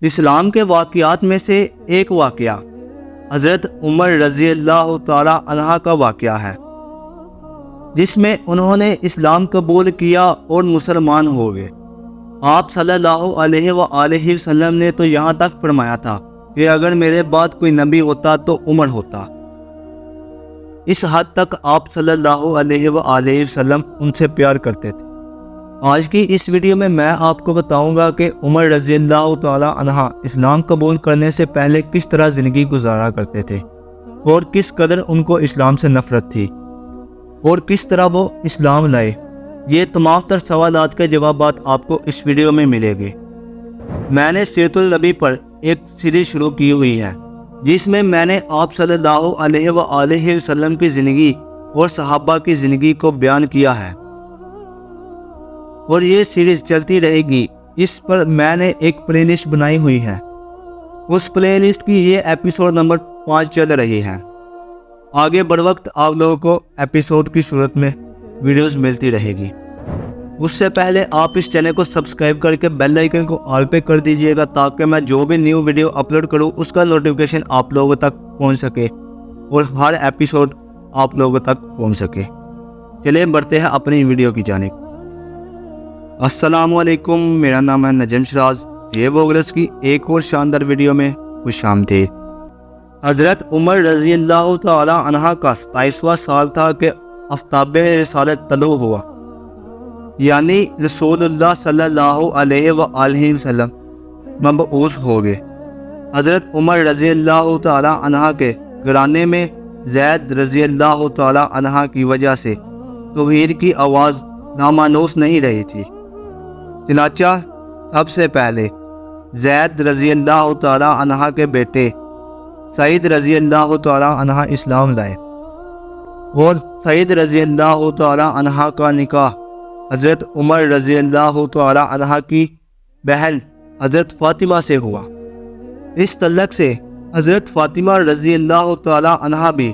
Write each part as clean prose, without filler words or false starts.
اسلام کے واقعات میں سے ایک واقعہ حضرت عمر رضی اللہ تعالی عنہ کا واقعہ ہے، جس میں انہوں نے اسلام قبول کیا اور مسلمان ہو گئے۔ آپ صلی اللہ علیہ وآلہ وسلم نے تو یہاں تک فرمایا تھا کہ اگر میرے بعد کوئی نبی ہوتا تو عمر ہوتا۔ اس حد تک آپ صلی اللہ علیہ وآلہ وسلم ان سے پیار کرتے تھے۔ آج کی اس ویڈیو میں آپ کو بتاؤں گا کہ عمر رضی اللہ تعالی عنہ اسلام قبول کرنے سے پہلے کس طرح زندگی گزارا کرتے تھے اور کس قدر ان کو اسلام سے نفرت تھی اور کس طرح وہ اسلام لائے۔ یہ تمام تر سوالات کے جوابات آپ کو اس ویڈیو میں ملے گے۔ میں نے سیرت النبی پر ایک سیریز شروع کی ہوئی ہے، جس میں میں نے آپ صلی اللہ علیہ وآلہ وسلم کی زندگی اور صحابہ کی زندگی کو بیان کیا ہے، اور یہ سیریز چلتی رہے گی۔ اس پر میں نے ایک پلے لسٹ بنائی ہوئی ہے، اس پلے لسٹ کی یہ ایپیسوڈ نمبر 5 چل رہی ہے۔ آگے بڑھ وقت آپ لوگوں کو ایپیسوڈ کی صورت میں ویڈیوز ملتی رہے گی۔ اس سے پہلے آپ اس چینل کو سبسکرائب کر کے بیل آئیکن کو آل پہ کر دیجئے گا، تاکہ میں جو بھی نیو ویڈیو اپلوڈ کروں اس کا نوٹیفیکیشن آپ لوگوں تک پہنچ سکے اور ہر ایپیسوڈ آپ لوگوں تک پہنچ سکے۔ چلیں بڑھتے ہیں اپنی ویڈیو کی جانب۔ السلام علیکم، میرا نام ہے نجم شراز۔ یہ ووگلس کی ایک اور شاندار ویڈیو میں خوش آمدید۔ حضرت عمر رضی اللہ تعالی عنہ کا 27واں سال تھا کہ آفتاب رسالت طلوع ہوا، یعنی رسول اللہ صلی اللہ علیہ وآلہ وسلم مبعوث ہو گئے۔ حضرت عمر رضی اللہ تعالی عنہ کے گھرانے میں زید رضی اللہ تعالی عنہ کی وجہ سے توحید کی آواز نامانوس نہیں رہی تھی، چنانچہ سب سے پہلے زید رضی اللہ تعالی عنہ کے بیٹے سعید رضی اللہ تعالی عنہ اسلام لائے، اور سعید رضی اللہ تعالی عنہ کا نکاح حضرت عمر رضی اللہ تعالی عنہ کی بہن حضرت فاطمہ سے ہوا۔ اس تعلق سے حضرت فاطمہ رضی اللہ تعالی عنہ بھی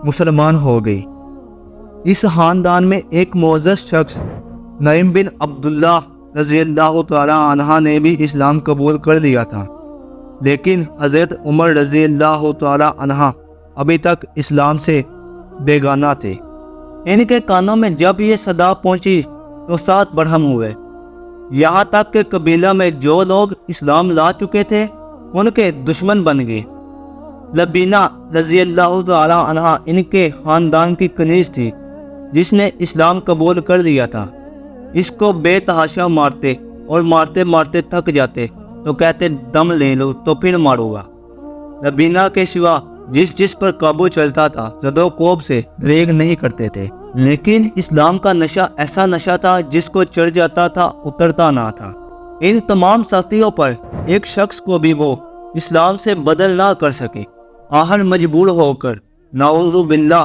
مسلمان ہو گئی۔ اس خاندان میں ایک معزز شخص نعیم بن عبداللہ رضی اللہ تعالی عنہ نے بھی اسلام قبول کر لیا تھا، لیکن حضرت عمر رضی اللہ تعالی عنہ ابھی تک اسلام سے بیگانہ تھے۔ ان کے کانوں میں جب یہ صدا پہنچی تو سات برہم ہوئے، یہاں تک کہ قبیلہ میں جو لوگ اسلام لا چکے تھے ان کے دشمن بن گئے۔ لبینہ رضی اللہ تعالی عنہ ان کے خاندان کی کنیز تھی، جس نے اسلام قبول کر لیا تھا۔ اس کو بے تحاشا مارتے اور مارتے مارتے تھک جاتے تو کہتے دم لے لو تو پھر ماروں گا۔ لبینہ کے سوا جس پر قابو چلتا تھا زد و کوب سے دریغ نہیں کرتے تھے، لیکن اسلام کا نشہ ایسا نشہ تھا جس کو چڑھ جاتا تھا اترتا نہ تھا۔ ان تمام سختیوں پر ایک شخص کو بھی وہ اسلام سے بدل نہ کر سکے، آخر مجبور ہو کر نعوذ باللہ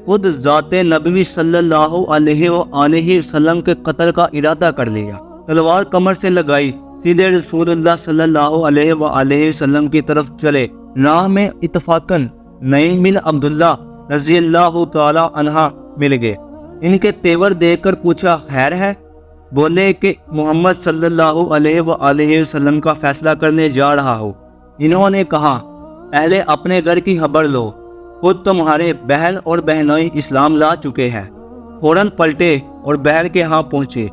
خود ذات نبوی صلی اللہ علیہ وآلہ وسلم کے قتل کا ارادہ کر لیا۔ تلوار کمر سے لگائی، سیدھے رسول اللہ صلی اللہ علیہ وآلہ وسلم کی طرف چلے۔ راہ میں اتفاقاً نعیم بن عبداللہ رضی اللہ تعالی عنہ مل گئے۔ ان کے تیور دیکھ کر پوچھا خیر ہے؟ بولے کہ محمد صلی اللہ علیہ وآلہ وسلم کا فیصلہ کرنے جا رہا ہو۔ انہوں نے کہا پہلے اپنے گھر کی خبر لو، خود تمہارے بہن اور بہنوئی اسلام لا چکے ہیں۔ فوراً پلٹے اور بہن کے ہاں پہنچے۔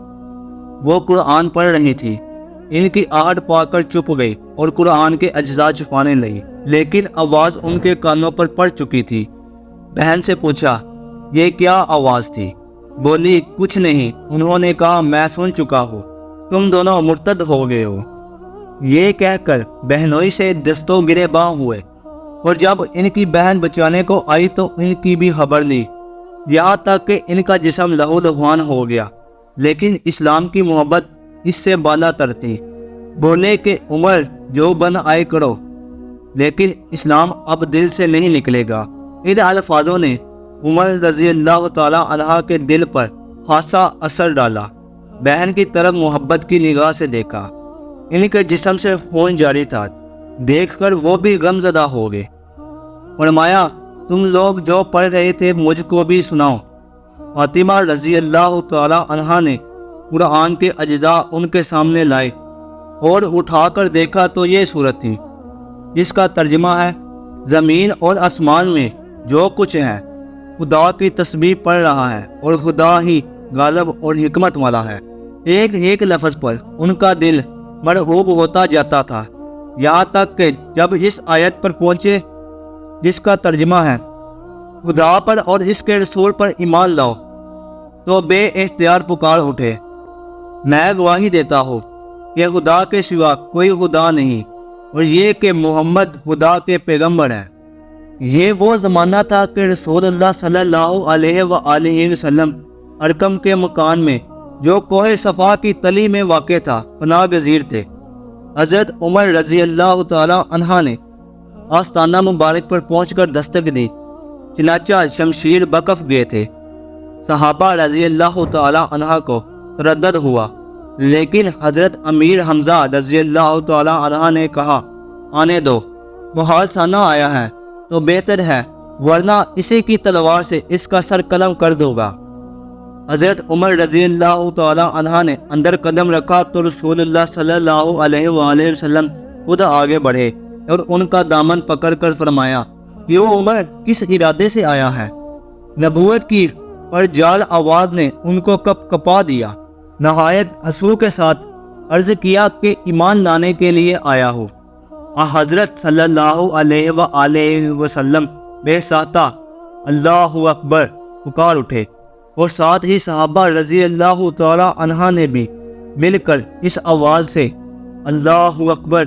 وہ قرآن پڑھ رہی تھی، ان کی آہٹ پا کر چپ گئی اور قرآن کے اجزاء چھپانے لگی، لیکن آواز ان کے کانوں پر پڑ چکی تھی۔ بہن سے پوچھا یہ کیا آواز تھی؟ بولی کچھ نہیں۔ انہوں نے کہا میں سن چکا ہوں، تم دونوں مرتد ہو گئے ہو۔ یہ کہہ کر بہنوئی سے دستوں گرے باں ہوئے، اور جب ان کی بہن بچانے کو آئی تو ان کی بھی خبر لی، یہاں تک کہ ان کا جسم لہو لہوان ہو گیا، لیکن اسلام کی محبت اس سے بالا تر تھی۔ بولے کہ عمر جو بن آئے کرو، لیکن اسلام اب دل سے نہیں نکلے گا۔ ان الفاظوں نے عمر رضی اللہ تعالی عنہ کے دل پر خاصا اثر ڈالا۔ بہن کی طرف محبت کی نگاہ سے دیکھا، ان کے جسم سے خون جاری تھا، دیکھ کر وہ بھی غم زدہ ہو گئے۔ فرمایا تم لوگ جو پڑھ رہے تھے مجھ کو بھی سناؤ۔ فاطمہ رضی اللہ تعالی عنہا نے قرآن کے اجزاء ان کے سامنے لائے اور اٹھا کر دیکھا تو یہ صورت تھی، جس کا ترجمہ ہے زمین اور آسمان میں جو کچھ ہے خدا کی تسبیح پڑھ رہا ہے اور خدا ہی غالب اور حکمت والا ہے۔ ایک ایک لفظ پر ان کا دل مرعوب ہوتا جاتا تھا، یہاں تک کہ جب اس آیت پر پہنچے جس کا ترجمہ ہے خدا پر اور اس کے رسول پر ایمان لاؤ، تو بے اختیار پکار اٹھے، میں گواہی دیتا ہوں کہ خدا کے سوا کوئی خدا نہیں، اور یہ کہ محمد خدا کے پیغمبر ہیں۔ یہ وہ زمانہ تھا کہ رسول اللہ صلی اللہ علیہ وآلہ وسلم ارقم کے مکان میں جو کوہ صفا کی تلی میں واقع تھا پناہ گزیر تھے۔ حضرت عمر رضی اللہ تعالی عنہ نے آستانہ مبارک پر پہنچ کر دستک دی، چنانچہ شمشیر بکف گئے تھے۔ صحابہ رضی اللہ تعالی عنہ کو تردد ہوا، لیکن حضرت امیر حمزہ رضی اللہ تعالی عنہ نے کہا آنے دو، محال سانہ آیا ہے تو بہتر ہے، ورنہ اسی کی تلوار سے اس کا سر قلم کر دوں گا۔ حضرت عمر رضی اللہ تعالی عنہ نے اندر قدم رکھا تو رسول اللہ صلی اللہ علیہ وآلہ وسلم خود آگے بڑھے اور ان کا دامن پکڑ کر فرمایا، کیوں عمر، کس ارادے سے آیا ہے؟ نبوت کی پرجال آواز نے ان کو کپ کپا دیا۔ نہایت حسو کے ساتھ عرض کیا کہ ایمان لانے کے لیے آیا ہوں۔ حضرت صلی اللہ علیہ وآلہ وسلم بے ساختہ اللہ اکبر پکار اٹھے، اور ساتھ ہی صحابہ رضی اللہ تعالی عنہ نے بھی مل کر اس آواز سے اللہ اکبر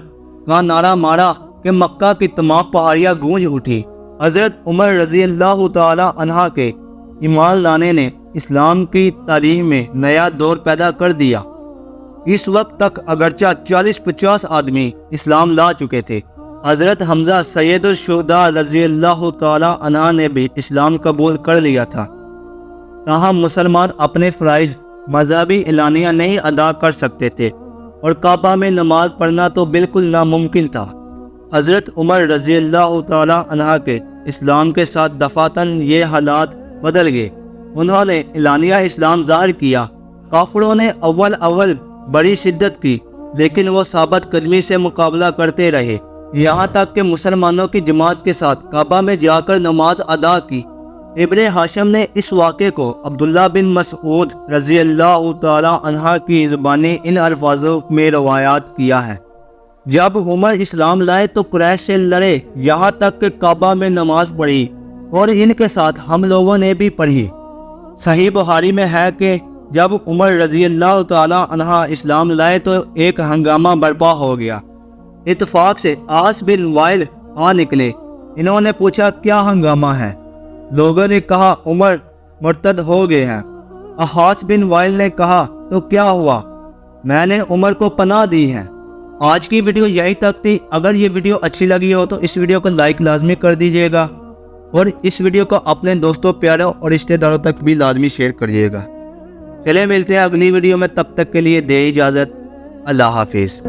کا نعرہ مارا کہ مکہ کی تمام پہاڑیاں گونج اٹھی۔ حضرت عمر رضی اللہ تعالی عنہ کے ایمان لانے نے اسلام کی تاریخ میں نیا دور پیدا کر دیا۔ اس وقت تک اگرچہ 40-50 آدمی اسلام لا چکے تھے، حضرت حمزہ سید الشہداء رضی اللہ تعالی عنہ نے بھی اسلام قبول کر لیا تھا، تاہم مسلمان اپنے فرائض مذہبی اعلانیہ نہیں ادا کر سکتے تھے، اور کعبہ میں نماز پڑھنا تو بالکل ناممکن تھا۔ حضرت عمر رضی اللہ تعالی عنہ کے اسلام کے ساتھ دفعتاً یہ حالات بدل گئے۔ انہوں نے اعلانیہ اسلام ظاہر کیا۔ کافروں نے اول بڑی شدت کی، لیکن وہ ثابت قدمی سے مقابلہ کرتے رہے، یہاں تک کہ مسلمانوں کی جماعت کے ساتھ کعبہ میں جا کر نماز ادا کی۔ ابن ہاشم نے اس واقعے کو عبداللہ بن مسعود رضی اللہ تعالی عنہ کی زبانی ان الفاظوں میں روایات کیا ہے، جب عمر اسلام لائے تو قریش سے لڑے، یہاں تک کہ کعبہ میں نماز پڑھی، اور ان کے ساتھ ہم لوگوں نے بھی پڑھی۔ صحیح بخاری میں ہے کہ جب عمر رضی اللہ تعالی عنہ اسلام لائے تو ایک ہنگامہ برپا ہو گیا۔ اتفاق سے عاص بن وائل آ نکلے، انہوں نے پوچھا کیا ہنگامہ ہے؟ لوگوں نے کہا عمر مرتد ہو گئے ہیں۔ عاص بن وائل نے کہا تو کیا ہوا؟ میں نے عمر کو پناہ دی ہے۔ آج کی ویڈیو یہی تک تھی۔ اگر یہ ویڈیو اچھی لگی ہو تو اس ویڈیو کو لائک لازمی کر دیجیے گا، اور اس ویڈیو کو اپنے دوستوں، پیاروں اور رشتہ داروں تک بھی لازمی شیئر کریے گا۔ چلے ملتے ہیں اگلی ویڈیو میں، تب تک کے لیے دے اجازت، اللہ حافظ۔